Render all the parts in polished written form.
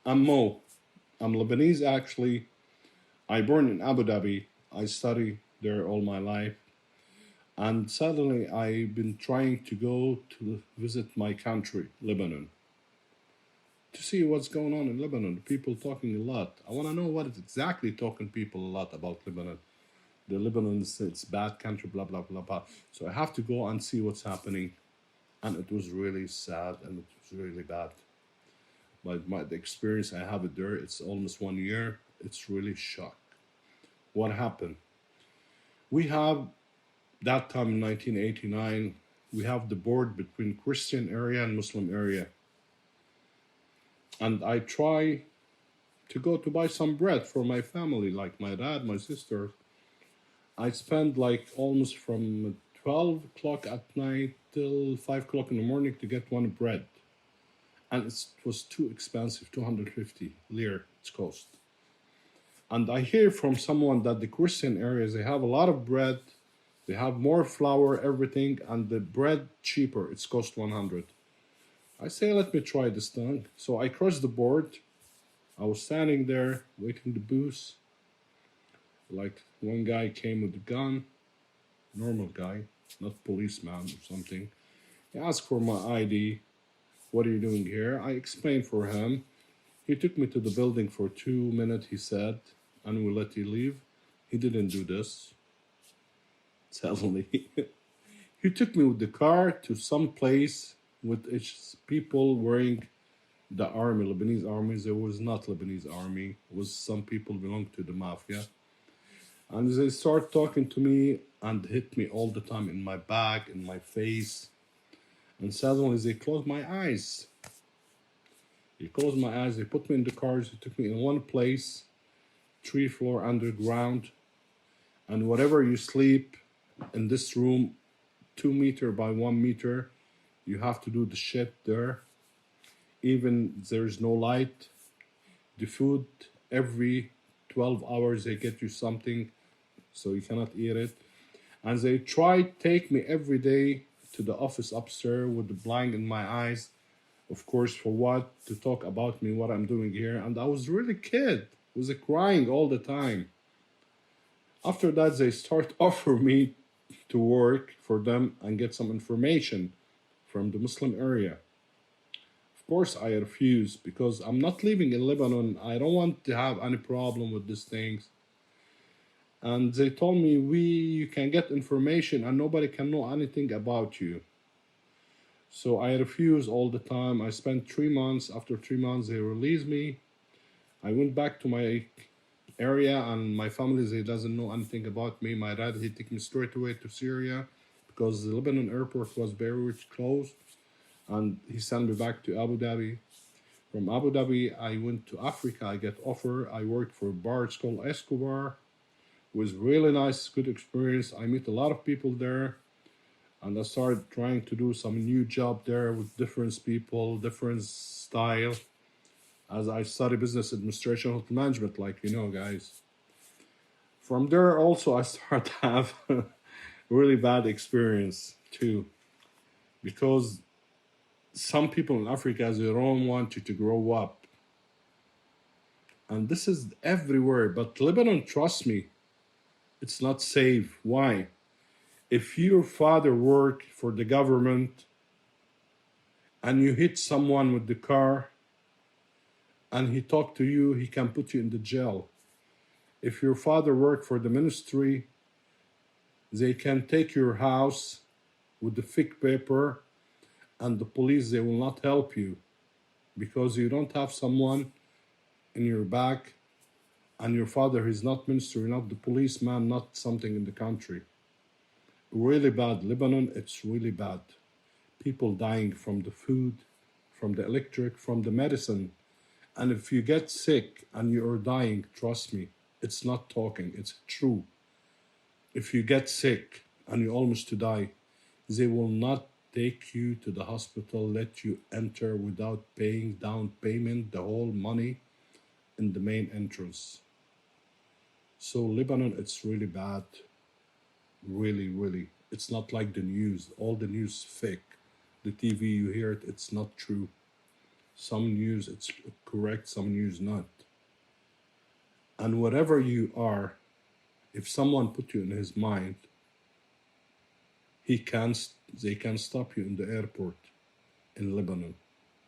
I'm Mo. I'm Lebanese actually. I born in Abu Dhabi. I study there all my life. And suddenly I've been trying to go to visit my country, Lebanon, to see what's going on in Lebanon. People talking a lot. I want to know what is exactly talking people a lot about Lebanon. The Lebanon is it's bad country, blah blah blah blah. So I have to go and see what's happening, and it was really sad and it was really bad. The experience I have it there, it's almost 1 year. It's really shock. What happened? We have that time in 1989. We have the board between Christian area and Muslim area, and I try to go to buy some bread for my family, like my dad, my sister. I spend like almost from 12 o'clock at night till 5 o'clock in the morning to get one bread. And it was too expensive, 250 lira it's cost. And I hear from someone that the Christian areas, they have a lot of bread, they have more flour, everything, and the bread cheaper, it's cost 100. I say, let me try this thing. So I crossed the board. I was standing there waiting the booth. Like one guy came with a gun, normal guy, not policeman or something. He asked for my ID. What are you doing here? I explained for him. He took me to the building for 2 minutes, he said, and we'll let you leave. He didn't do this. Suddenly, he took me with the car to some place with people wearing the army, Lebanese army. There was not Lebanese army. It was some people belong to the mafia. And they start talking to me and hit me all the time in my back, in my face. And suddenly they closed my eyes. They closed my eyes. They put me in the cars. They took me in one place, 3 floor underground. And whatever you sleep in this room, 2 meter by 1 meter, you have to do the shit there. Even there's no light. The food, every 12 hours they get you something, so you cannot eat it. And they try to take me every day to the office upstairs with the blind in my eyes. Of course, for what? To talk about me, what I'm doing here. And I was really kid. Was crying all the time. After that, they start offer me to work for them and get some information from the Muslim area. Of course, I refuse because I'm not living in Lebanon. I don't want to have any problem with these things. And they told me, you can get information and nobody can know anything about you. So I refuse all the time. I spent 3 months. After 3 months, they released me. I went back to my area and my family, they doesn't know anything about me. My dad, he took me straight away to Syria because the Lebanon airport was very much closed. And he sent me back to Abu Dhabi. From Abu Dhabi, I went to Africa. I get offer. I worked for a bar. It's called Escobar. It was really nice, good experience. I meet a lot of people there. And I started trying to do some new job there with different people, different style. As I study business administration, hotel management, like you know, guys. From there, also, I started to have a really bad experience too, because some people in Africa, they don't want you to grow up. And this is everywhere. But Lebanon, trust me, it's not safe. Why? If your father worked for the government and you hit someone with the car and he talked to you, he can put you in the jail. If your father worked for the ministry, they can take your house with the fake paper and the police, they will not help you because you don't have someone in your back and your father is not minister, not the policeman, not something in the country. Really bad. Lebanon, it's really bad. People dying from the food, from the electric, from the medicine. And if you get sick and you're dying, trust me, it's not talking, it's true. If you get sick and you almost to die, they will not take you to the hospital, let you enter without paying down payment, the whole money in the main entrance. So Lebanon, it's really bad. Really, really. It's not like the news. All the news fake. The TV, you hear it, it's not true. Some news it's correct, some news not. And whatever you are, if someone put you in his mind, he can they can stop you in the airport in Lebanon,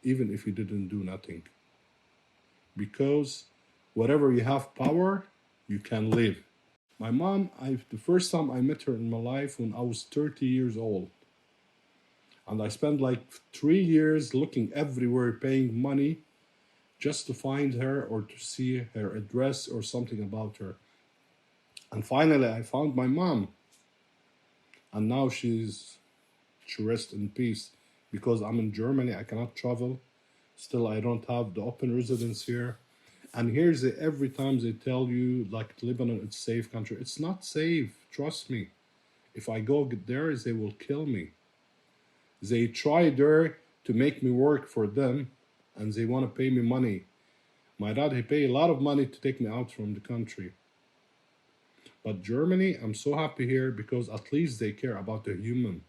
even if you didn't do nothing. Because whatever you have power, you can live. My mom, the first time I met her in my life when I was 30 years old. And I spent like 3 years looking everywhere, paying money just to find her or to see her address or something about her. And finally, I found my mom. And now she rests in peace because I'm in Germany. I cannot travel. Still, I don't have the open residence here. And here's every time they tell you like Lebanon, it's safe country. It's not safe. Trust me. If I go there, they will kill me. They try there to make me work for them, and they want to pay me money. My dad, he paid a lot of money to take me out from the country. But Germany, I'm so happy here because at least they care about the human.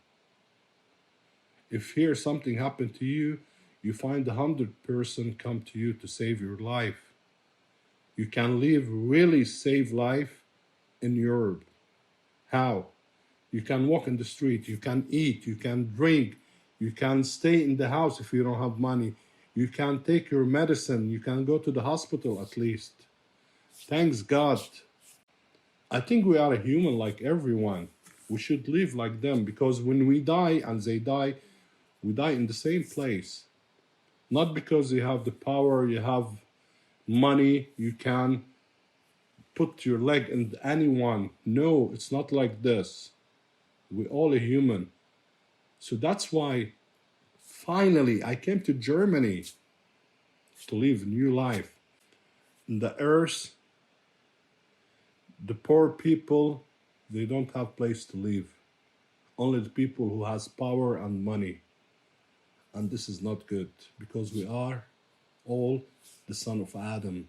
If here something happened to you, you find 100 person come to you to save your life. You can live really save life in Europe. How? You can walk in the street, you can eat, you can drink, you can stay in the house if you don't have money. You can take your medicine, you can go to the hospital at least. Thanks God. I think we are a human like everyone. We should live like them because when we die and they die, we die in the same place. Not because you have the power, you have money, you can put your leg in anyone. No, it's not like this. We're all a human. So that's why finally I came to Germany to live a new life. In the earth, the poor people, they don't have place to live. Only the people who has power and money. And this is not good because we are all the son of Adam.